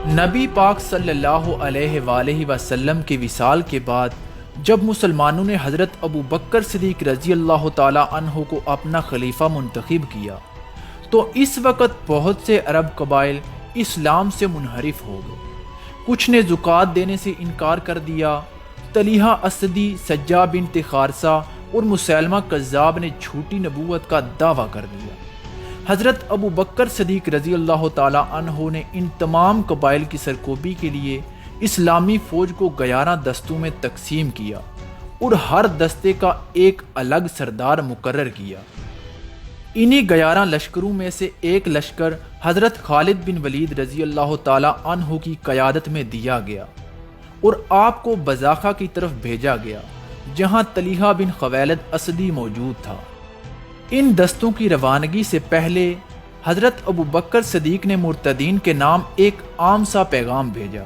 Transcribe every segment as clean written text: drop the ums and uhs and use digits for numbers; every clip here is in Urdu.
نبی پاک صلی اللہ علیہ وآلہ وسلم کے وصال کے بعد جب مسلمانوں نے حضرت ابو بکر صدیق رضی اللہ تعالی عنہ کو اپنا خلیفہ منتخب کیا تو اس وقت بہت سے عرب قبائل اسلام سے منحرف ہو گئے۔ کچھ نے زکوٰۃ دینے سے انکار کر دیا۔ طلحہ اسدی، سجا بنت خارثہ اور مسیلمہ کذاب نے جھوٹی نبوت کا دعویٰ کر دیا۔ حضرت ابو بکر صدیق رضی اللہ تعالی عنہ نے ان تمام قبائل کی سرکوبی کے لیے اسلامی فوج کو 11 دستوں میں تقسیم کیا اور ہر دستے کا ایک الگ سردار مقرر کیا۔ انہی 11 لشکروں میں سے ایک لشکر حضرت خالد بن ولید رضی اللہ تعالی عنہ کی قیادت میں دیا گیا اور آپ کو بزاخہ کی طرف بھیجا گیا جہاں طلحہ بن خویلد اسدی موجود تھا۔ ان دستوں کی روانگی سے پہلے حضرت ابو بکر صدیق نے مرتدین کے نام ایک عام سا پیغام بھیجا۔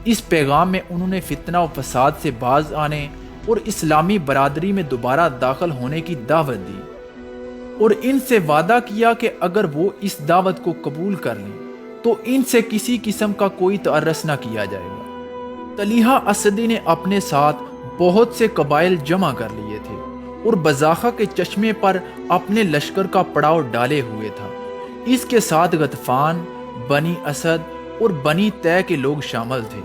اس پیغام میں انہوں نے فتنہ و فساد سے باز آنے اور اسلامی برادری میں دوبارہ داخل ہونے کی دعوت دی اور ان سے وعدہ کیا کہ اگر وہ اس دعوت کو قبول کر لیں تو ان سے کسی قسم کا کوئی تعرض نہ کیا جائے گا۔ طلحہ اسدی نے اپنے ساتھ بہت سے قبائل جمع کر لیے تھے اور بزاخہ کے چشمے پر اپنے لشکر کا پڑاؤ ڈالے ہوئے تھا۔ اس کے ساتھ غطفان، بنی اسد اور بنی طے کے لوگ شامل تھے۔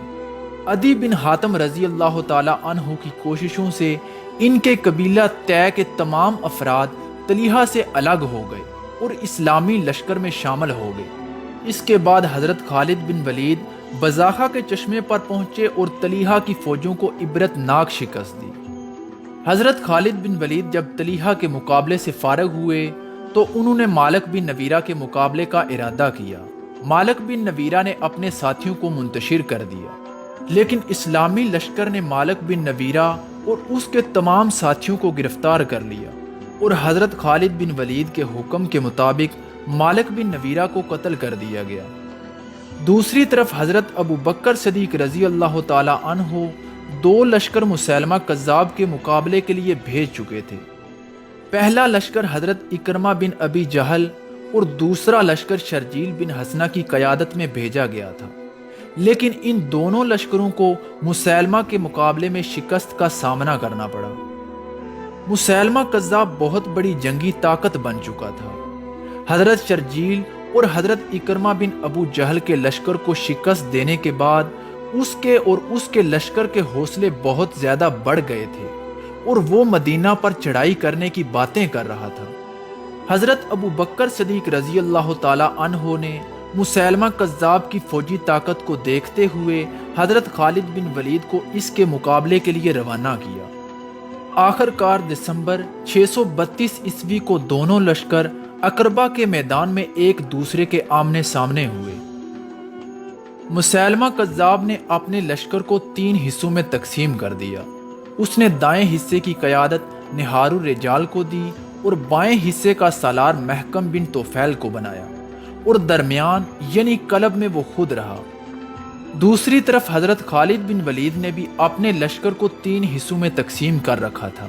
عدی بن حاتم رضی اللہ تعالی عنہ کی کوششوں سے ان کے قبیلہ طے کے تمام افراد طلحہ سے الگ ہو گئے اور اسلامی لشکر میں شامل ہو گئے۔ اس کے بعد حضرت خالد بن ولید بزاخہ کے چشمے پر پہنچے اور طلحہ کی فوجوں کو عبرت ناک شکست دی۔ حضرت خالد بن ولید جب طلحہ کے مقابلے سے فارغ ہوئے تو انہوں نے مالک بن نویرہ کے مقابلے کا ارادہ کیا۔ مالک بن نویرہ نے اپنے ساتھیوں کو منتشر کر دیا، لیکن اسلامی لشکر نے مالک بن نویرہ اور اس کے تمام ساتھیوں کو گرفتار کر لیا اور حضرت خالد بن ولید کے حکم کے مطابق مالک بن نویرہ کو قتل کر دیا گیا۔ دوسری طرف حضرت ابو بکر صدیق رضی اللہ تعالی عنہ 2 لشکر مسیلمہ کذاب کے مقابلے کے لیے بھیج چکے تھے۔ پہلا لشکر حضرت اکرمہ بن ابی جہل اور دوسرا لشکر شرجیل بن حسنہ کی قیادت میں بھیجا گیا تھا، لیکن ان دونوں لشکروں کو مسیلمہ کے مقابلے میں شکست کا سامنا کرنا پڑا۔ مسیلمہ کذاب بہت بڑی جنگی طاقت بن چکا تھا۔ حضرت شرجیل اور حضرت اکرمہ بن ابو جہل کے لشکر کو شکست دینے کے بعد اس کے اور اس کے لشکر کے حوصلے بہت زیادہ بڑھ گئے تھے اور وہ مدینہ پر چڑھائی کرنے کی باتیں کر رہا تھا۔ حضرت ابو بکر صدیق رضی اللہ تعالی عنہ نے مسیلمہ کذاب کی فوجی طاقت کو دیکھتے ہوئے حضرت خالد بن ولید کو اس کے مقابلے کے لیے روانہ کیا۔ آخر کار دسمبر 632 عیسوی کو دونوں لشکر عقربہ کے میدان میں ایک دوسرے کے آمنے سامنے ہوئے۔ مسیلمہ کذاب نے اپنے لشکر کو 3 حصوں میں تقسیم کر دیا۔ اس نے دائیں حصے کی قیادت نہار الرجال کو دی اور بائیں حصے کا سالار محکم بن توفیل کو بنایا اور درمیان یعنی قلب میں وہ خود رہا۔ دوسری طرف حضرت خالد بن ولید نے بھی اپنے لشکر کو 3 حصوں میں تقسیم کر رکھا تھا۔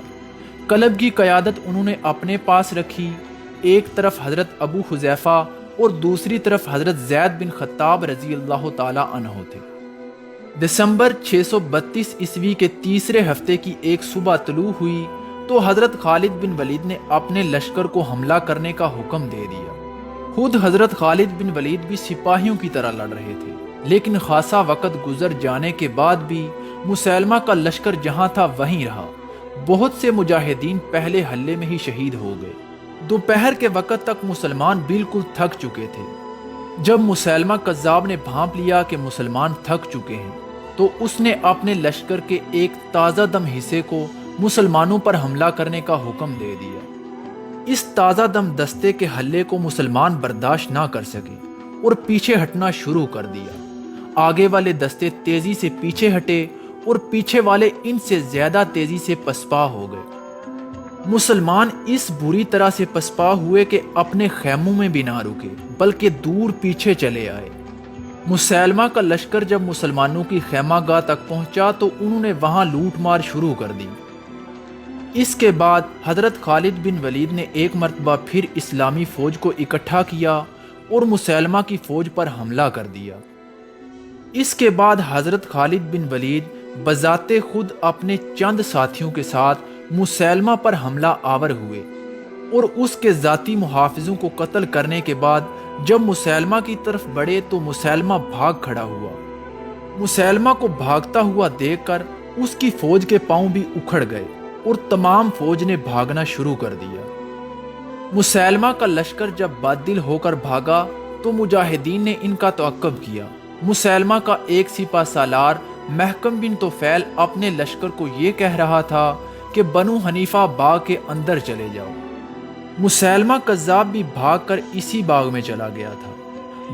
قلب کی قیادت انہوں نے اپنے پاس رکھی۔ ایک طرف حضرت ابو حذیفہ اور دوسری طرف حضرت زید بن خطاب رضی اللہ تعالی عنہ تھے۔ دسمبر 632 عیسوی کے تیسرے ہفتے کی ایک صبح طلوع ہوئی تو حضرت خالد بن ولید نے اپنے لشکر کو حملہ کرنے کا حکم دے دیا۔ خود حضرت خالد بن ولید بھی سپاہیوں کی طرح لڑ رہے تھے، لیکن خاصا وقت گزر جانے کے بعد بھی مسیلمہ کا لشکر جہاں تھا وہیں رہا۔ بہت سے مجاہدین پہلے حملے میں ہی شہید ہو گئے۔ دوپہر کے وقت تک مسلمان بالکل تھک چکے تھے۔ جب مسیلمہ کذاب نے بھانپ لیا کہ مسلمان تھک چکے ہیں تو اس نے اپنے لشکر کے ایک تازہ دم حصے کو مسلمانوں پر حملہ کرنے کا حکم دے دیا۔ اس تازہ دم دستے کے حملے کو مسلمان برداشت نہ کر سکے اور پیچھے ہٹنا شروع کر دیا۔ آگے والے دستے تیزی سے پیچھے ہٹے اور پیچھے والے ان سے زیادہ تیزی سے پسپا ہو گئے۔ مسلمان اس بری طرح سے پسپا ہوئے کہ اپنے خیموں میں بھی نہ رکے بلکہ دور پیچھے چلے آئے۔ مسیلمہ کا لشکر جب مسلمانوں کی خیمہ گاہ تک پہنچا تو انہوں نے وہاں لوٹ مار شروع کر دی۔ اس کے بعد حضرت خالد بن ولید نے ایک مرتبہ پھر اسلامی فوج کو اکٹھا کیا اور مسیلمہ کی فوج پر حملہ کر دیا۔ اس کے بعد حضرت خالد بن ولید بذات خود اپنے چند ساتھیوں کے ساتھ مسیلمہ پر حملہ آور ہوئے اور اس کے ذاتی محافظوں کو قتل کرنے کے بعد جب مسیلمہ کی طرف بڑھے تو مسیلمہ بھاگ کھڑا ہوا۔ مسیلمہ کو بھاگتا ہوا دیکھ کر اس کی فوج کے پاؤں بھی اکھڑ گئے اور تمام فوج نے بھاگنا شروع کر دیا۔ مسیلمہ کا لشکر جب بادل ہو کر بھاگا تو مجاہدین نے ان کا تعاقب کیا۔ مسیلمہ کا ایک سپہ سالار محکم بن طفیل اپنے لشکر کو یہ کہہ رہا تھا کہ بنو حنیفہ باغ کے اندر چلے جاؤ۔ مسیلمہ کذاب بھی بھاگ کر اسی باغ میں چلا گیا تھا۔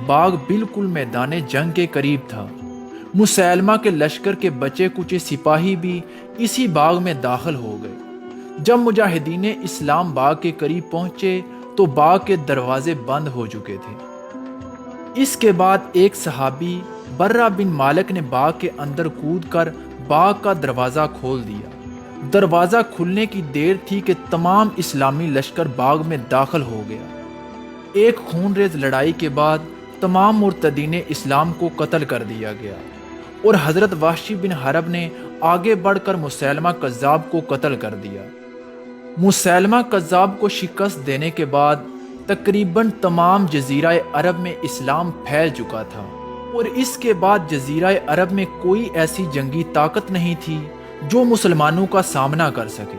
باغ بالکل میدان جنگ کے قریب تھا۔ مسیلمہ کے لشکر کے بچے کچے سپاہی بھی اسی باغ میں داخل ہو گئے۔ جب مجاہدین اسلام باغ کے قریب پہنچے تو باغ کے دروازے بند ہو چکے تھے۔ اس کے بعد ایک صحابی برہ بن مالک نے باغ کے اندر کود کر باغ کا دروازہ کھول دیا۔ دروازہ کھلنے کی دیر تھی کہ تمام اسلامی لشکر باغ میں داخل ہو گیا۔ ایک خون ریز لڑائی کے بعد تمام مرتدین اسلام کو قتل کر دیا گیا اور حضرت وحشی بن حرب نے آگے بڑھ کر مسیلمہ کذاب کو قتل کر دیا۔ مسیلمہ کذاب کو شکست دینے کے بعد تقریباً تمام جزیرہ عرب میں اسلام پھیل چکا تھا اور اس کے بعد جزیرہ عرب میں کوئی ایسی جنگی طاقت نہیں تھی جو مسلمانوں کا سامنا کر سکے۔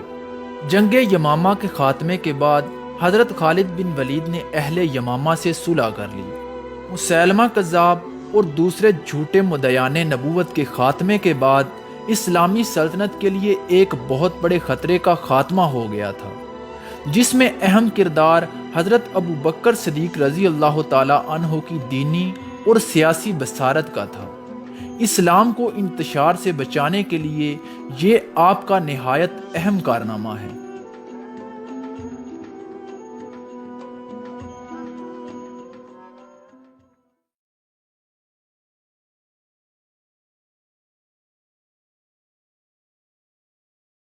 جنگ یمامہ کے خاتمے کے بعد حضرت خالد بن ولید نے اہل یمامہ سے صلح کر لی۔ مسیلمہ کذاب اور دوسرے جھوٹے مدعیان نبوت کے خاتمے کے بعد اسلامی سلطنت کے لیے ایک بہت بڑے خطرے کا خاتمہ ہو گیا تھا، جس میں اہم کردار حضرت ابو بکر صدیق رضی اللہ تعالی عنہ کی دینی اور سیاسی بصارت کا تھا۔ اسلام کو انتشار سے بچانے کے لیے یہ آپ کا نہایت اہم کارنامہ ہے۔